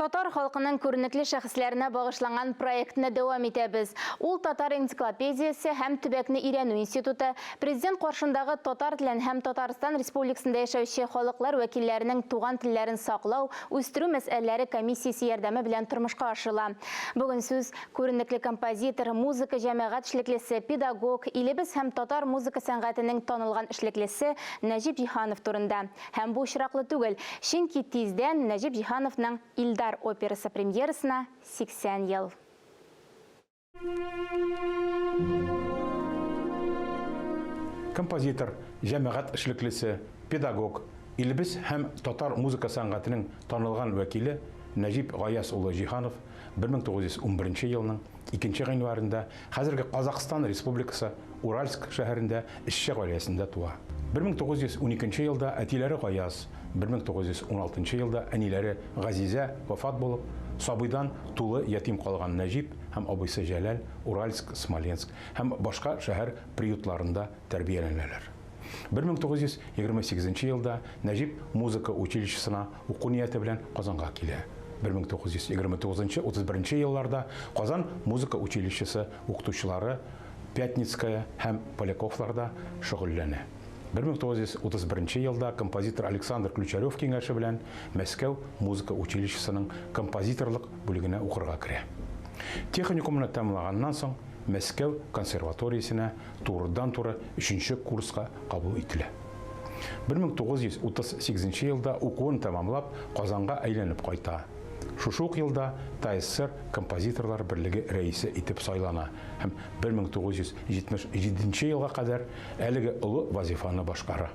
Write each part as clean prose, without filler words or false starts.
Татар халкының күренекле шәхесләренә багышланган проектны дәвам итәбез. Ул Татар энциклопедиясе һәм төбәкне өйрәнү институты, президент каршындагы татар телен һәм Татарстан Республикасында яшәүче халыклар вәкилләренең туган телләрен саклау, үстерү мәсьәләләре комиссиясе ярдәме белән тормышка ашыла. Бүген сүз күренекле композитор, музыка җәмәгать эшлеклесе, педагог, илебез һәм татар музыка сәнгатенең танылган эшлеклесе Нәҗип Җиһанов турында. Һәм бу очраклы түгел, чөнки тиздән Нәҗип Җиһановның Илдар операсы премьерасына 80 ел. Композитор, җәмәгать эшлеклесе, педагог, илебез һәм татар музыка сәнгатенең танылган вәкиле Нәҗип Гаяз улы Җиһанов 1911 елның 2 гыйнварында хәзерге Казакстан Республикасы Уральск шәһәрендә эшче гаиләсендә туа. 1912 елда әтиләре Гаяз, 1916 елда әниләре Газизә вафат булып, сабыйдан тулы ятим калган Нәҗип һәм абыйсы Җәләл Уральск, Смоленск һәм башка шәһәр приютларында тәрбияләнәләр. 1928 елда Нәҗип музыка училищесына уку нияте белән Казанга килә. 1929-31 елларда Казан музыка училищесі укытучылары Пятницкая һәм Поляковларда шөгыльләнә. 1931 елда композитор Александр Ключарев киңәше белән Мәскәү музыка училищесының композиторлык бүлегенә укырга керә. Техникумны тәмамлаганнан соң Мәскәү консерваториясенә турыдан-туры 3-нче курска кабул ителә. 1938 елда укуын тәмамлап Казанга әйләнеп кайта. Шушы ук елда ТССР композиторлар берлеге рәисе итеп сайлана һәм 1977 елга кадәр әлеге олы вазифаны башкара.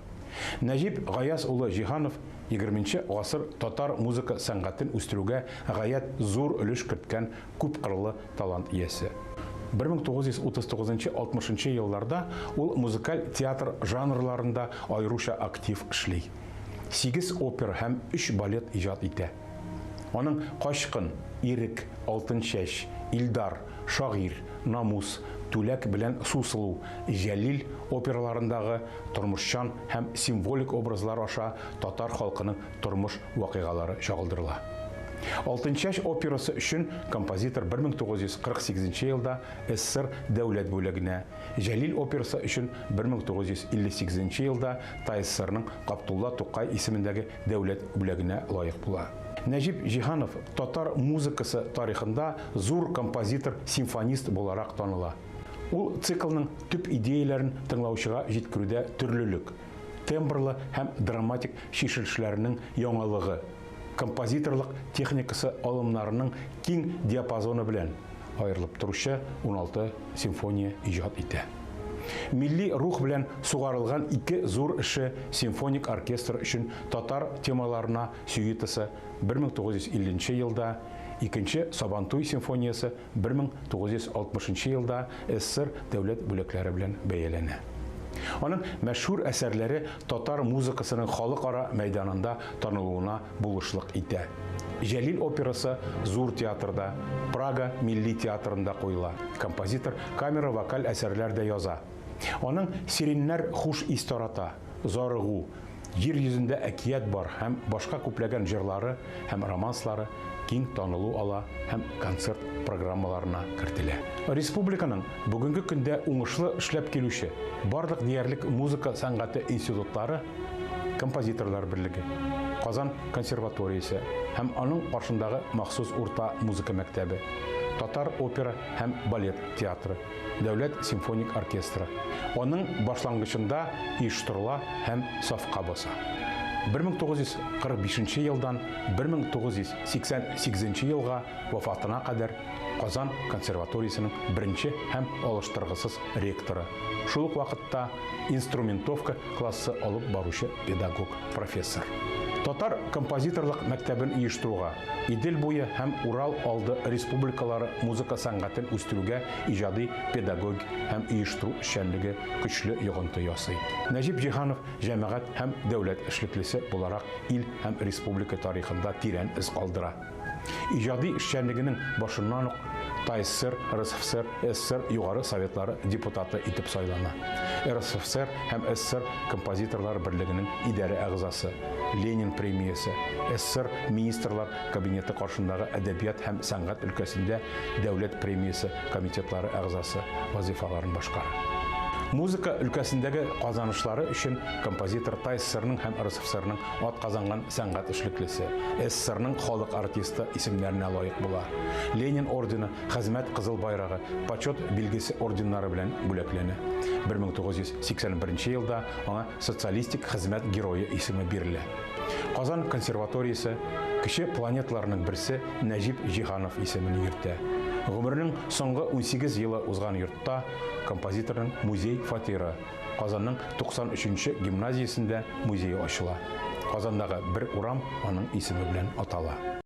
Нәҗип Гаяз улы Җиһанов 20-нче гасыр татар музыка сәнгатен үстерүгә гаять зур өлеш керткән күп кырлы талант иясе. 1939-60 елларда ул музыкаль театр жанрларында айруша актив эшли. 8 опера һәм 3 балет иҗат итә. Аның Кашкын, Ирек, Алтын чәч, Илдар, Шагыйрь, Намус, Түләк белән Сусылу, Җәлил операларындагы тормышчан һәм символик образлар аша татар халкының тормыш вакыйгалары чагылдырыла. Алтын чәч операсы өчен композитор 1948 елда СССР дәүләт бүлегенә, Җәлил операсы өчен 1958 елда ТССРның Габдулла Тукай исемендәге дәүләт бүлегенә лаек була. Нәҗип Җиһанов татар музыкасы тарихында зур композитор-симфонист буларак таныла. Ул циклның төп идеяләрен тыңлаучыга җиткерүдә төрлелек, тембрлы һәм драматик шишелешләрнең яңалыгы, композиторлык техникасы алымнарының киң диапазоны белән аерылып торучы 16 симфония иҗат итә. Милли рух белән сугарылган 2 зур эше симфоник оркестр өчен татар темаларына сюитасы 1950 елда, 2-нче Сабантуй симфониясы 1960 елда СССР дәүләт бүләкләре белән бәяләнә. Аның мәшһүр әсәрләре татар музыкасының халыкара мәйданында танылуына булышлык итә. Җәлил операсы зур театрда, Прага милли театрында куела. Композитор камера вокаль әсәрләрдә яза. Аның Сириннәр хуш истарата, Зарыгу, Җир йөзендә әкият бар һәм башка күпләгән җырлары һәм романслары киң танылу ала һәм концерт программаларына кертелә. Республиканың бүгенге көндә уңышлы эшләп килүче барлык диярлек музыка сәнгате институтлары, композиторлар берлеге, Казан консерваториясе һәм аның каршындагы махсус урта музыка мәктәбе, татар опера һәм балет театры, дәүләт симфоник оркестры. Аның башлангычында оештырыла һәм сафка баса. 1945 елдан 1988 елга вафатына кадәр Казан консерваториясының беренче һәм алыштыргысыз ректоры. Шул ук вакытта инструментовка классы алып баручы педагог профессор. Татар композиторлык мәктәбен оештыруга, Идел буе һәм Урал алды республикалары музыка сәнгатен үстерүгә иҗади, педагог һәм оештыру эшчәнлеге көчле йогынты ясый. Нәҗип Җиһанов җәмәгать һәм дәүләт эшлеклесе буларак ил һәм республика тарихында тирән из калдыра. Иҗади эшчәнлегенең башыннан ук ТССР, РСФСР, СССР югары советлары депутаты итеп сайлана. РСФСР һәм СССР композиторлар берлегенең идарә әгъзасы, Ленин премиясы, СССР министрлар кабинеты каршындагы әдәбият һәм сәнгать өлкәсендә дәүләт премиясы комитетлары әгъзасы вазифаларын башкара. Музыка өлкәсендәге казанышлары өчен композитор ТССРның һәм РСФСРның атказанган сәнгать эшлеклесе, СССРның халык артисты исемнәренә лаек була. Ленин ордены, Хезмәт кызыл байрагы, почет билгесе орденнары белән бүләкләнә. 1981 елда аңа социалистик хезмәт герое исеме бирелә. Казан консерваториясе кече планеталарның берсе Нәҗип Җиһанов исемен йөртә. Гомеренең соңгы 18 елы узган йортта композиторның музей фатиры, Казанның 93-нче гимназиясендә музей ачыла. Казандагы бер урам аның исеме белән атала.